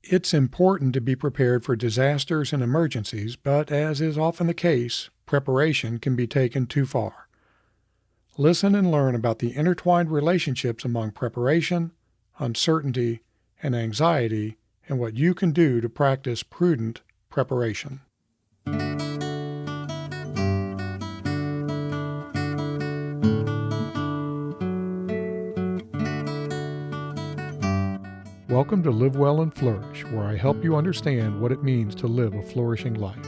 It's important to be prepared for disasters and emergencies, but as is often the case, preparation can be taken too far. Listen and learn about the intertwined relationships among preparation, uncertainty, and anxiety, and what you can do to practice prudent preparation. Welcome to Live Well and Flourish, where I help you understand what it means to live a flourishing life.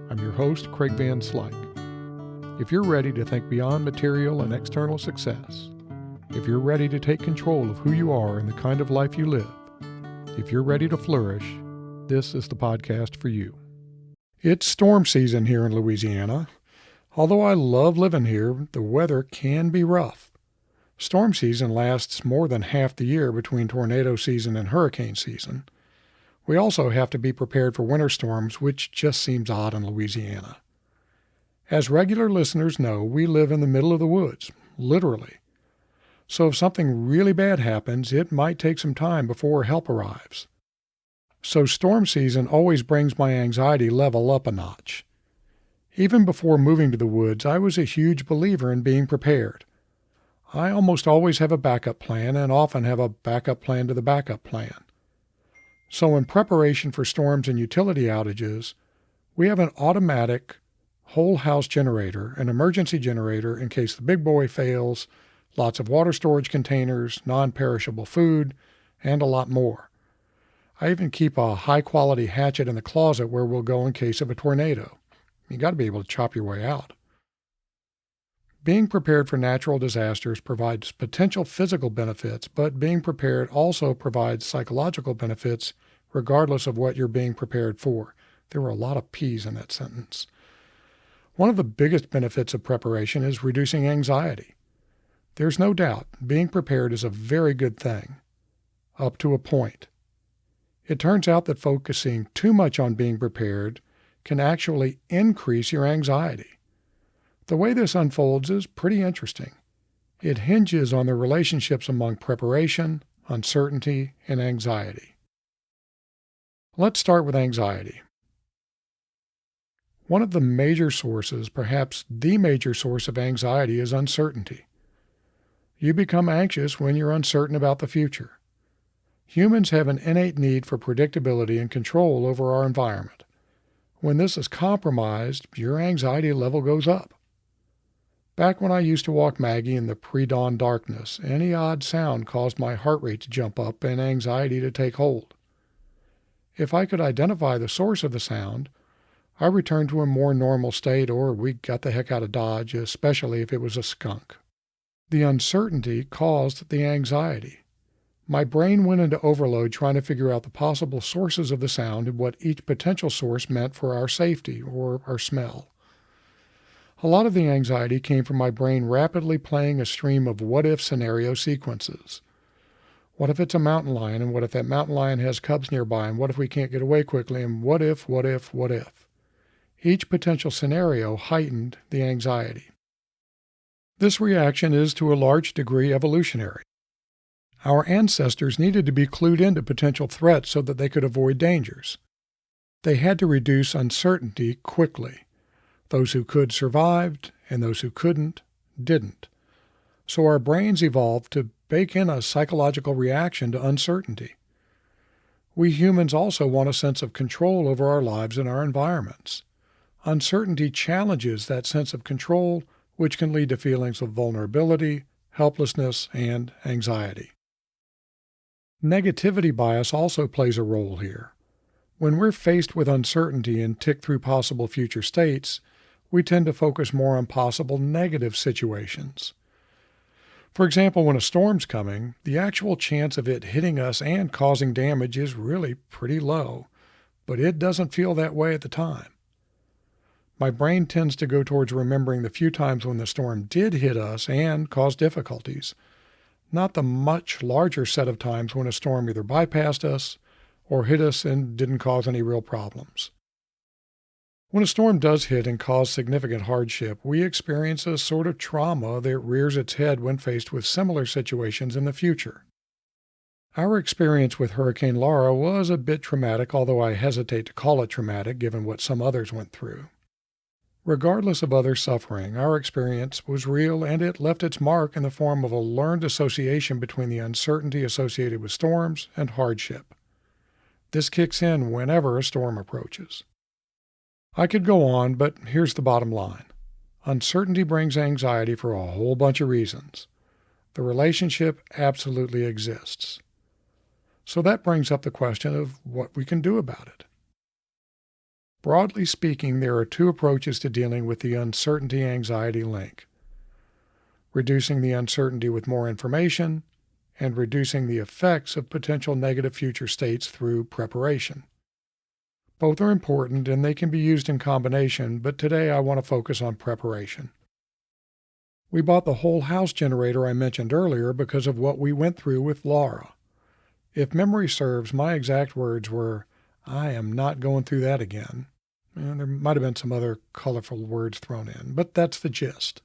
I'm your host, Craig Van Slyke. If you're ready to think beyond material and external success, if you're ready to take control of who you are and the kind of life you live, if you're ready to flourish, this is the podcast for you. It's storm season here in Louisiana. Although I love living here, the weather can be rough. Storm season lasts more than half the year between tornado season and hurricane season. We also have to be prepared for winter storms, which just seems odd in Louisiana. As regular listeners know, we live in the middle of the woods, literally. So if something really bad happens, it might take some time before help arrives. So storm season always brings my anxiety level up a notch. Even before moving to the woods, I was a huge believer in being prepared. I almost always have a backup plan and often have a backup plan to the backup plan. So in preparation for storms and utility outages, we have an automatic whole house generator, an emergency generator in case the big boy fails, lots of water storage containers, non-perishable food, and a lot more. I even keep a high-quality hatchet in the closet where we'll go in case of a tornado. You got to be able to chop your way out. Being prepared for natural disasters provides potential physical benefits, but being prepared also provides psychological benefits regardless of what you're being prepared for. There were a lot of P's in that sentence. One of the biggest benefits of preparation is reducing anxiety. There's no doubt being prepared is a very good thing, up to a point. It turns out that focusing too much on being prepared can actually increase your anxiety. The way this unfolds is pretty interesting. It hinges on the relationships among preparation, uncertainty, and anxiety. Let's start with anxiety. One of the major sources, perhaps the major source of anxiety, is uncertainty. You become anxious when you're uncertain about the future. Humans have an innate need for predictability and control over our environment. When this is compromised, your anxiety level goes up. Back when I used to walk Maggie in the pre-dawn darkness, any odd sound caused my heart rate to jump up and anxiety to take hold. If I could identify the source of the sound, I returned to a more normal state, or we got the heck out of Dodge, especially if it was a skunk. The uncertainty caused the anxiety. My brain went into overload trying to figure out the possible sources of the sound and what each potential source meant for our safety or our smell. A lot of the anxiety came from my brain rapidly playing a stream of what-if scenario sequences. What if it's a mountain lion, and what if that mountain lion has cubs nearby, and what if we can't get away quickly, and what if? Each potential scenario heightened the anxiety. This reaction is to a large degree evolutionary. Our ancestors needed to be clued into potential threats so that they could avoid dangers. They had to reduce uncertainty quickly. Those who could survived, and those who couldn't, didn't. So our brains evolved to bake in a psychological reaction to uncertainty. We humans also want a sense of control over our lives and our environments. Uncertainty challenges that sense of control, which can lead to feelings of vulnerability, helplessness, and anxiety. Negativity bias also plays a role here. When we're faced with uncertainty and tick through possible future states, we tend to focus more on possible negative situations. For example, when a storm's coming, the actual chance of it hitting us and causing damage is really pretty low, but it doesn't feel that way at the time. My brain tends to go towards remembering the few times when the storm did hit us and cause difficulties, not the much larger set of times when a storm either bypassed us or hit us and didn't cause any real problems. When a storm does hit and cause significant hardship, we experience a sort of trauma that rears its head when faced with similar situations in the future. Our experience with Hurricane Laura was a bit traumatic, although I hesitate to call it traumatic given what some others went through. Regardless of others' suffering, our experience was real and it left its mark in the form of a learned association between the uncertainty associated with storms and hardship. This kicks in whenever a storm approaches. I could go on, but here's the bottom line. Uncertainty brings anxiety for a whole bunch of reasons. The relationship absolutely exists. So that brings up the question of what we can do about it. Broadly speaking, there are two approaches to dealing with the uncertainty-anxiety link: reducing the uncertainty with more information, and reducing the effects of potential negative future states through preparation. Both are important and they can be used in combination, but today I want to focus on preparation. We bought the whole house generator I mentioned earlier because of what we went through with Laura. If memory serves, my exact words were, "I am not going through that again." And there might have been some other colorful words thrown in, but that's the gist.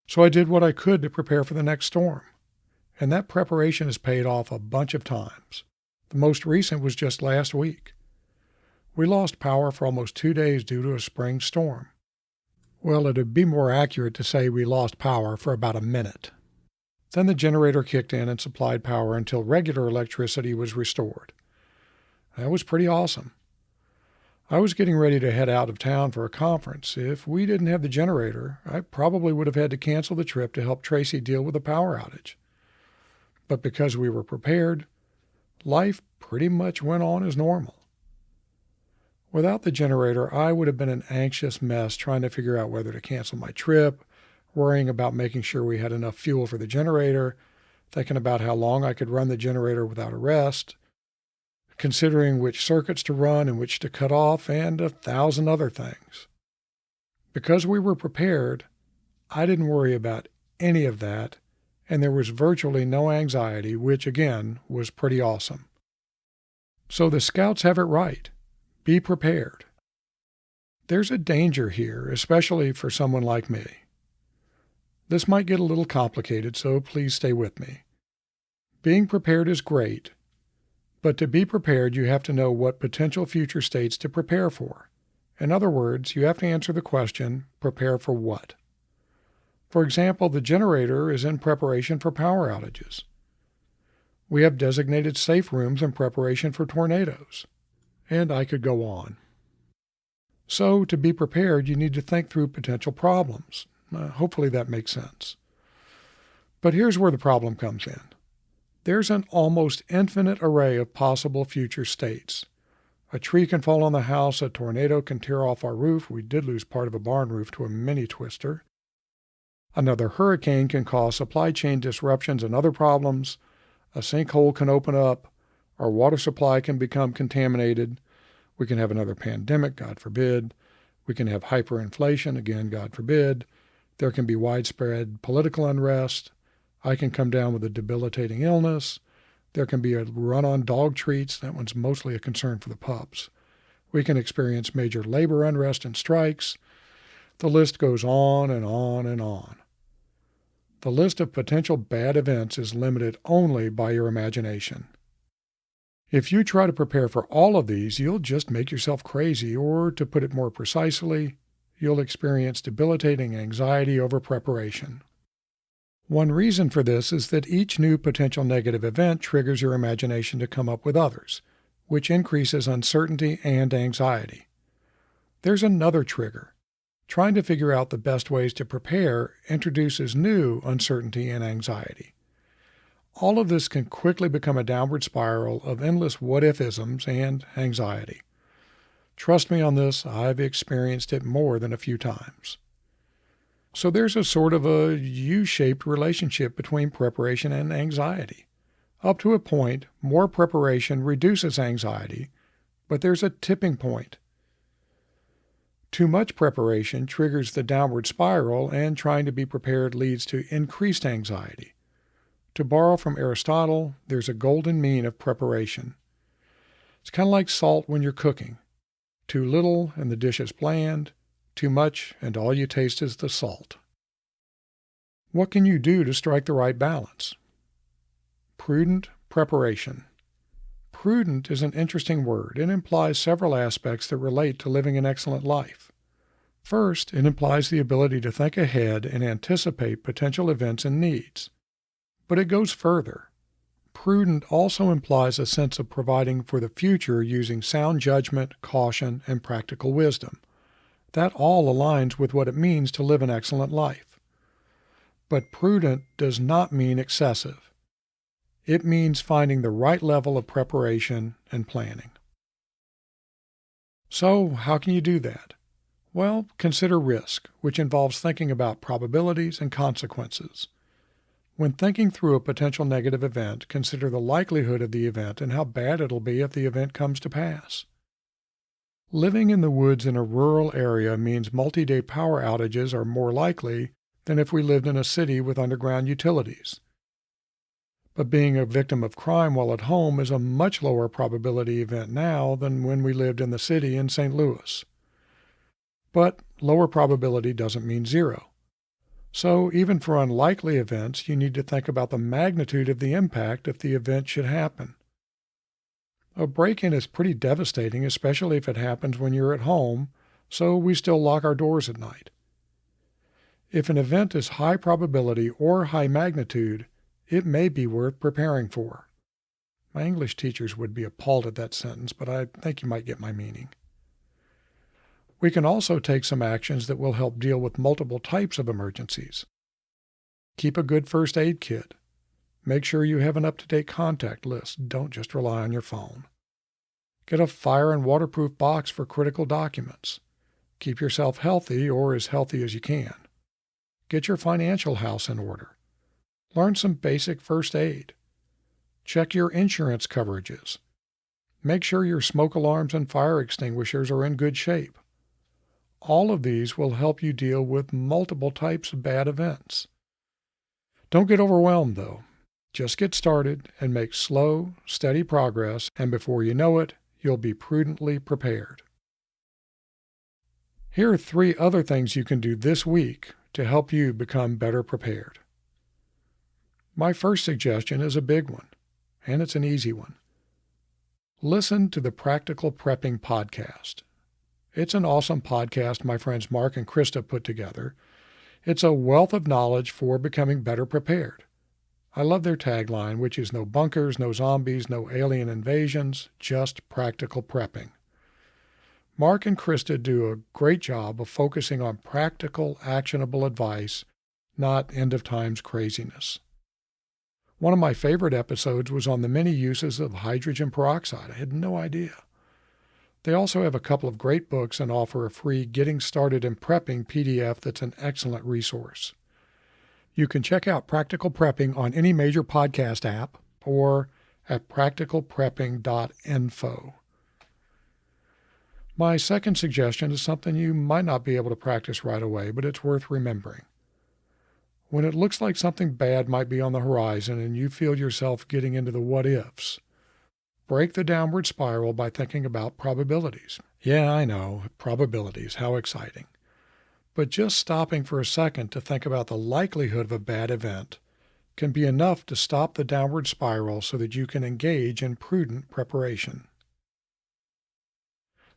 So I did what I could to prepare for the next storm, and that preparation has paid off a bunch of times. The most recent was just last week. We lost power for almost 2 days due to a spring storm. Well, it'd be more accurate to say we lost power for about a minute. Then the generator kicked in and supplied power until regular electricity was restored. That was pretty awesome. I was getting ready to head out of town for a conference. If we didn't have the generator, I probably would have had to cancel the trip to help Tracy deal with a power outage. But because we were prepared, life pretty much went on as normal. Without the generator, I would have been an anxious mess trying to figure out whether to cancel my trip, worrying about making sure we had enough fuel for the generator, thinking about how long I could run the generator without a rest, considering which circuits to run and which to cut off, and 1,000 other things. Because we were prepared, I didn't worry about any of that, and there was virtually no anxiety, which again was pretty awesome. So the scouts have it right. Be prepared. There's a danger here, especially for someone like me. This might get a little complicated, so please stay with me. Being prepared is great, but to be prepared, you have to know what potential future states to prepare for. In other words, you have to answer the question, prepare for what? For example, the generator is in preparation for power outages. We have designated safe rooms in preparation for tornadoes. And I could go on. So, to be prepared, you need to think through potential problems. Hopefully that makes sense. But here's where the problem comes in. There's an almost infinite array of possible future states. A tree can fall on the house, a tornado can tear off our roof. We did lose part of a barn roof to a mini twister. Another hurricane can cause supply chain disruptions and other problems. A sinkhole can open up. Our water supply can become contaminated. We can have another pandemic, God forbid. We can have hyperinflation, again, God forbid. There can be widespread political unrest. I can come down with a debilitating illness. There can be a run on dog treats. That one's mostly a concern for the pups. We can experience major labor unrest and strikes. The list goes on and on and on. The list of potential bad events is limited only by your imagination. If you try to prepare for all of these, you'll just make yourself crazy, or to put it more precisely, you'll experience debilitating anxiety over preparation. One reason for this is that each new potential negative event triggers your imagination to come up with others, which increases uncertainty and anxiety. There's another trigger. Trying to figure out the best ways to prepare introduces new uncertainty and anxiety. All of this can quickly become a downward spiral of endless what-if-isms and anxiety. Trust me on this, I've experienced it more than a few times. So there's a sort of a U-shaped relationship between preparation and anxiety. Up to a point, more preparation reduces anxiety, but there's a tipping point. Too much preparation triggers the downward spiral, and trying to be prepared leads to increased anxiety. To borrow from Aristotle, there's a golden mean of preparation. It's kind of like salt when you're cooking. Too little and the dish is bland, too much and all you taste is the salt. What can you do to strike the right balance? Prudent Preparation. Prudent is an interesting word. It implies several aspects that relate to living an excellent life. First, it implies the ability to think ahead and anticipate potential events and needs. But it goes further. Prudent also implies a sense of providing for the future using sound judgment, caution, and practical wisdom. That all aligns with what it means to live an excellent life. But prudent does not mean excessive. It means finding the right level of preparation and planning. So, how can you do that? Well, consider risk, which involves thinking about probabilities and consequences. When thinking through a potential negative event, consider the likelihood of the event and how bad it'll be if the event comes to pass. Living in the woods in a rural area means multi-day power outages are more likely than if we lived in a city with underground utilities. But being a victim of crime while at home is a much lower probability event now than when we lived in the city in St. Louis. But lower probability doesn't mean zero. So even for unlikely events, you need to think about the magnitude of the impact if the event should happen. A break-in is pretty devastating, especially if it happens when you're at home, so we still lock our doors at night. If an event is high probability or high magnitude, it may be worth preparing for. My English teachers would be appalled at that sentence, but I think you might get my meaning. We can also take some actions that will help deal with multiple types of emergencies. Keep a good first aid kit. Make sure you have an up-to-date contact list. Don't just rely on your phone. Get a fire and waterproof box for critical documents. Keep yourself healthy or as healthy as you can. Get your financial house in order. Learn some basic first aid. Check your insurance coverages. Make sure your smoke alarms and fire extinguishers are in good shape. All of these will help you deal with multiple types of bad events. Don't get overwhelmed, though. Just get started and make slow, steady progress, and before you know it, you'll be prudently prepared. Here are 3 other things you can do this week to help you become better prepared. My first suggestion is a big one, and it's an easy one. Listen to the Practical Prepping Podcast. It's an awesome podcast my friends Mark and Krista put together. It's a wealth of knowledge for becoming better prepared. I love their tagline, which is no bunkers, no zombies, no alien invasions, just practical prepping. Mark and Krista do a great job of focusing on practical, actionable advice, not end-of-times craziness. One of my favorite episodes was on the many uses of hydrogen peroxide. I had no idea. They also have a couple of great books and offer a free Getting Started in Prepping PDF that's an excellent resource. You can check out Practical Prepping on any major podcast app or at practicalprepping.info. My second suggestion is something you might not be able to practice right away, but it's worth remembering. When it looks like something bad might be on the horizon and you feel yourself getting into the what-ifs, break the downward spiral by thinking about probabilities. Yeah, I know, probabilities, how exciting. But just stopping for a second to think about the likelihood of a bad event can be enough to stop the downward spiral so that you can engage in prudent preparation.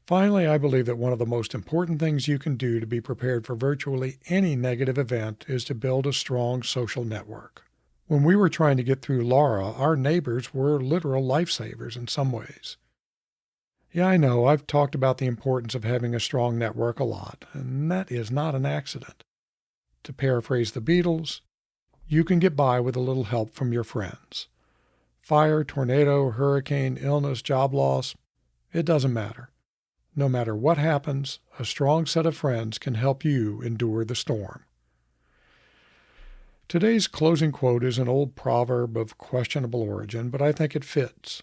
Finally, I believe that one of the most important things you can do to be prepared for virtually any negative event is to build a strong social network. When we were trying to get through Laura, our neighbors were literal lifesavers in some ways. Yeah, I know, I've talked about the importance of having a strong network a lot, and that is not an accident. To paraphrase the Beatles, you can get by with a little help from your friends. Fire, tornado, hurricane, illness, job loss, it doesn't matter. No matter what happens, a strong set of friends can help you endure the storm. Today's closing quote is an old proverb of questionable origin, but I think it fits.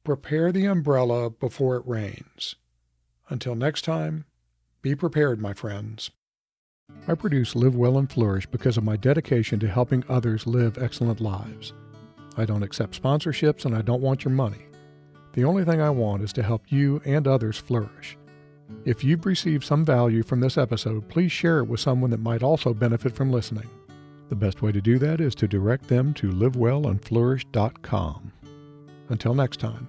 Prepare the umbrella before it rains. Until next time, be prepared, my friends. I produce Live Well and Flourish because of my dedication to helping others live excellent lives. I don't accept sponsorships and I don't want your money. The only thing I want is to help you and others flourish. If you've received some value from this episode, please share it with someone that might also benefit from listening. The best way to do that is to direct them to livewellandflourish.com. Until next time.